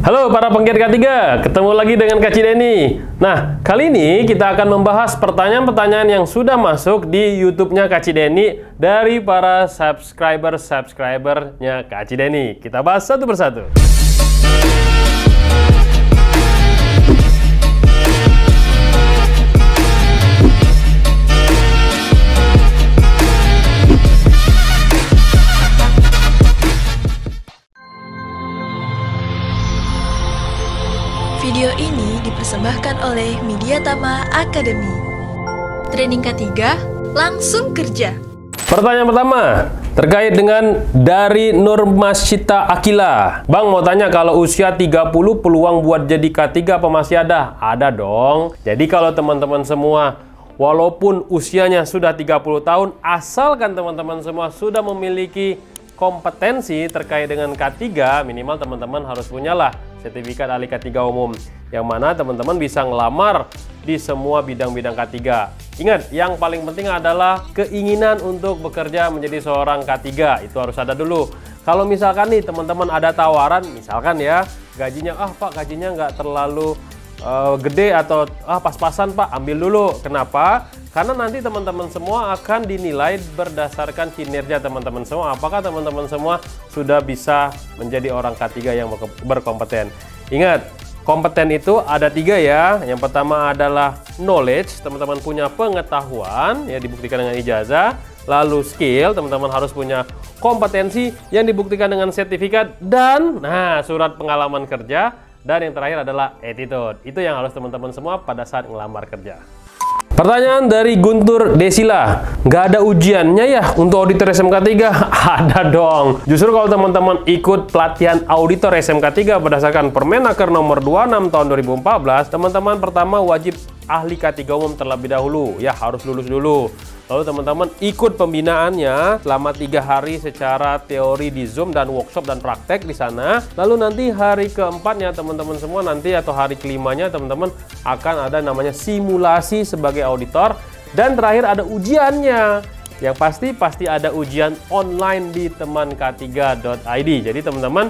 Halo para penggiat K3, ketemu lagi dengan Kak Cideni. Nah, kali ini kita akan membahas pertanyaan-pertanyaan yang sudah masuk di YouTube-nya Kak Cideni dari para subscriber-subscribernya Kak Cideni. Kita bahas satu persatu. Video ini dipersembahkan oleh Mediatama Academy. Training K3, langsung kerja. Pertanyaan pertama, terkait dengan dari Nurmasyita Akila. Bang mau tanya, kalau usia 30 peluang buat jadi K3 apa masih ada? Ada dong. Jadi kalau teman-teman semua, walaupun usianya sudah 30 tahun, asalkan teman-teman semua sudah memiliki kompetensi terkait dengan K3, minimal teman-teman harus punyalah sertifikat ahli K3 umum, yang mana teman-teman bisa ngelamar di semua bidang-bidang K3. Ingat, yang paling penting adalah keinginan untuk bekerja menjadi seorang K3, itu harus ada dulu. Kalau misalkan nih teman-teman ada tawaran, misalkan ya, gajinya, Pak gajinya nggak terlalu gede atau pas-pasan Pak, ambil dulu. Kenapa? Karena nanti teman-teman semua akan dinilai berdasarkan kinerja teman-teman semua. Apakah teman-teman semua sudah bisa menjadi orang K3 yang berkompeten. Ingat, kompeten itu ada 3 ya. Yang pertama adalah knowledge, teman-teman punya pengetahuan, ya dibuktikan dengan ijazah. Lalu skill, teman-teman harus punya kompetensi yang dibuktikan dengan sertifikat. Dan, surat pengalaman kerja. Dan yang terakhir adalah attitude. Itu yang harus teman-teman semua pada saat ngelamar kerja. Pertanyaan dari Guntur Desila, nggak ada ujiannya ya untuk auditor SMK 3? Ada dong. Justru kalau teman-teman ikut pelatihan auditor SMK 3 berdasarkan Permenaker nomor 26 tahun 2014, teman-teman pertama wajib ahli K3 umum terlebih dahulu. Ya, harus lulus dulu. Lalu teman-teman ikut pembinaannya selama 3 hari secara teori di Zoom dan workshop dan praktek di sana. Lalu nanti hari keempatnya teman-teman semua nanti atau hari kelimanya teman-teman akan ada namanya simulasi sebagai auditor. Dan terakhir ada ujiannya. Yang pasti ada ujian online di temank3.id. Jadi teman-teman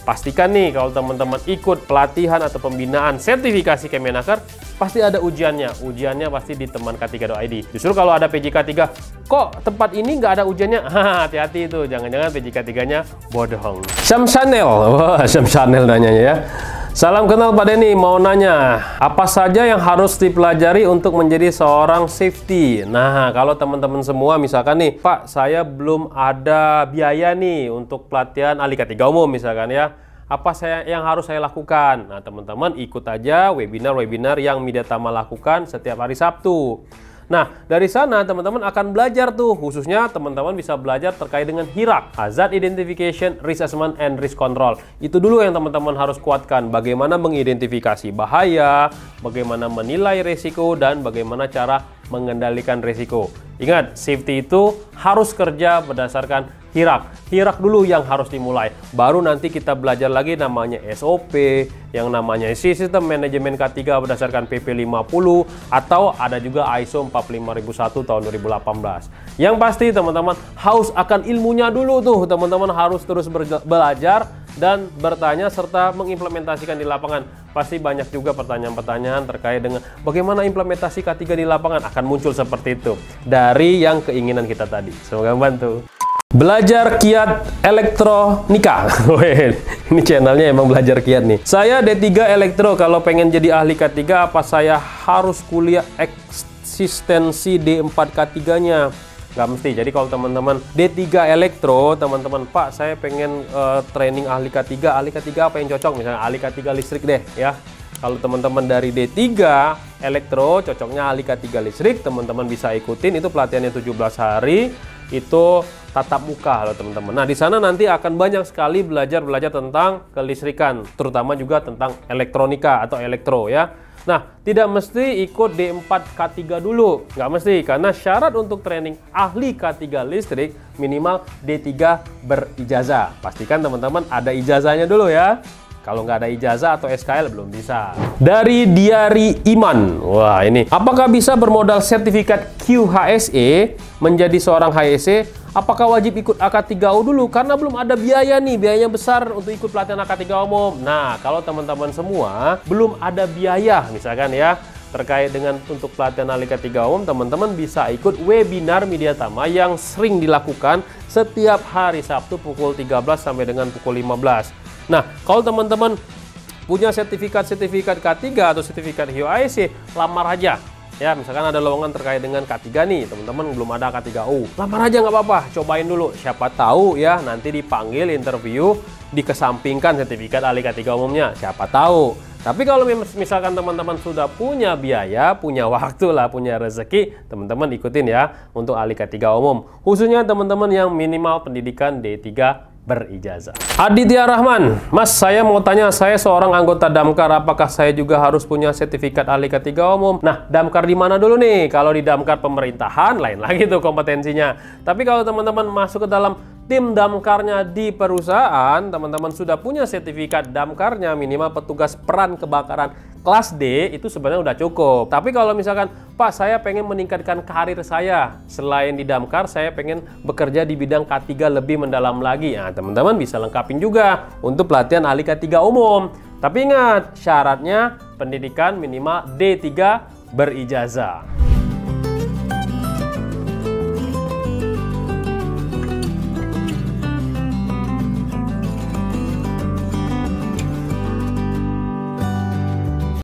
pastikan nih kalau teman-teman ikut pelatihan atau pembinaan sertifikasi Kemenaker, pasti ada ujiannya. Ujiannya pasti di temank3.id. Justru kalau ada PJK 3, kok tempat ini nggak ada ujiannya? Hati-hati itu, jangan-jangan PJK 3-nya bodoh. Syam Chanel, wah Syam Chanel nanyanya ya. Salam kenal Pak Denny, mau nanya, apa saja yang harus dipelajari untuk menjadi seorang safety? Nah, kalau teman-teman semua misalkan nih, Pak, saya belum ada biaya nih untuk pelatihan ahli K3 umum misalkan ya. Apa yang harus saya lakukan? Nah, teman-teman ikut aja webinar-webinar yang Mediatama lakukan setiap hari Sabtu. Nah, dari sana teman-teman akan belajar tuh, khususnya teman-teman bisa belajar terkait dengan HIRAK, Hazard Identification, Risk Assessment, and Risk Control. Itu dulu yang teman-teman harus kuatkan, bagaimana mengidentifikasi bahaya, bagaimana menilai risiko, dan bagaimana cara mengendalikan risiko. Ingat, safety itu harus kerja berdasarkan HIRAK. HIRAK dulu yang harus dimulai. Baru nanti kita belajar lagi namanya SOP, yang namanya Sistem Manajemen K3 berdasarkan PP 50, atau ada juga ISO 45001 tahun 2018. Yang pasti teman-teman haus akan ilmunya dulu tuh. Teman-teman harus terus belajar dan bertanya serta mengimplementasikan di lapangan. Pasti banyak juga pertanyaan-pertanyaan terkait dengan bagaimana implementasi K3 di lapangan, akan muncul seperti itu dari yang keinginan kita tadi. Semoga membantu. Belajar kiat elektronika. Ini channelnya emang belajar kiat nih. Saya D3 elektro, kalau pengen jadi ahli K3 apa saya harus kuliah eksistensi D4 K3-nya? Nggak mesti. Jadi kalau teman-teman D3 elektro, teman-teman, Pak saya pengen training ahli K3 apa yang cocok? Misalnya ahli K3 listrik deh ya. Kalau teman-teman dari D3 elektro, cocoknya ahli K3 listrik, teman-teman bisa ikutin, itu pelatihannya 17 hari, itu tatap muka loh teman-teman. Nah, di sana nanti akan banyak sekali belajar tentang kelistrikan, terutama juga tentang elektronika atau elektro ya. Nah, tidak mesti ikut D4 K3 dulu, nggak mesti, karena syarat untuk training ahli K3 listrik minimal D3 berijazah. Pastikan teman-teman ada ijazahnya dulu ya. Kalau nggak ada ijazah atau SKL belum bisa. Dari Diari Iman, wah ini, apakah bisa bermodal sertifikat QHSE menjadi seorang HSE apakah wajib ikut AK3U dulu? Karena belum ada biaya nih, biayanya besar untuk ikut pelatihan AK3 umum. Nah, kalau teman-teman semua belum ada biaya, misalkan ya, terkait dengan untuk pelatihan AK3 umum, teman-teman bisa ikut webinar Media Tama yang sering dilakukan setiap hari Sabtu pukul 13 sampai dengan pukul 15. Nah, kalau teman-teman punya sertifikat K3 atau sertifikat HIOAC, lamar aja. Ya, misalkan ada lowongan terkait dengan K3 nih, teman-teman belum ada K3U. Lamar aja nggak apa-apa, cobain dulu. Siapa tahu ya, nanti dipanggil interview, dikesampingkan sertifikat ahli K3 umumnya. Siapa tahu. Tapi kalau misalkan teman-teman sudah punya biaya, punya waktu lah, punya rezeki, teman-teman ikutin ya untuk ahli K3 umum. Khususnya teman-teman yang minimal pendidikan D3 berijazah. Aditya Rahman, Mas, saya mau tanya, saya seorang anggota Damkar, apakah saya juga harus punya sertifikat ahli K3 umum? Nah, Damkar di mana dulu nih? Kalau di Damkar pemerintahan, lain lagi tuh kompetensinya. Tapi kalau teman-teman masuk ke dalam tim damkarnya di perusahaan, teman-teman sudah punya sertifikat damkarnya, minimal petugas peran kebakaran kelas D, itu sebenarnya udah cukup. Tapi kalau misalkan, Pak, saya pengen meningkatkan karir saya, selain di damkar, saya pengen bekerja di bidang K3 lebih mendalam lagi. Nah, teman-teman bisa lengkapin juga untuk pelatihan ahli K3 umum. Tapi ingat, syaratnya pendidikan minimal D3 berijazah.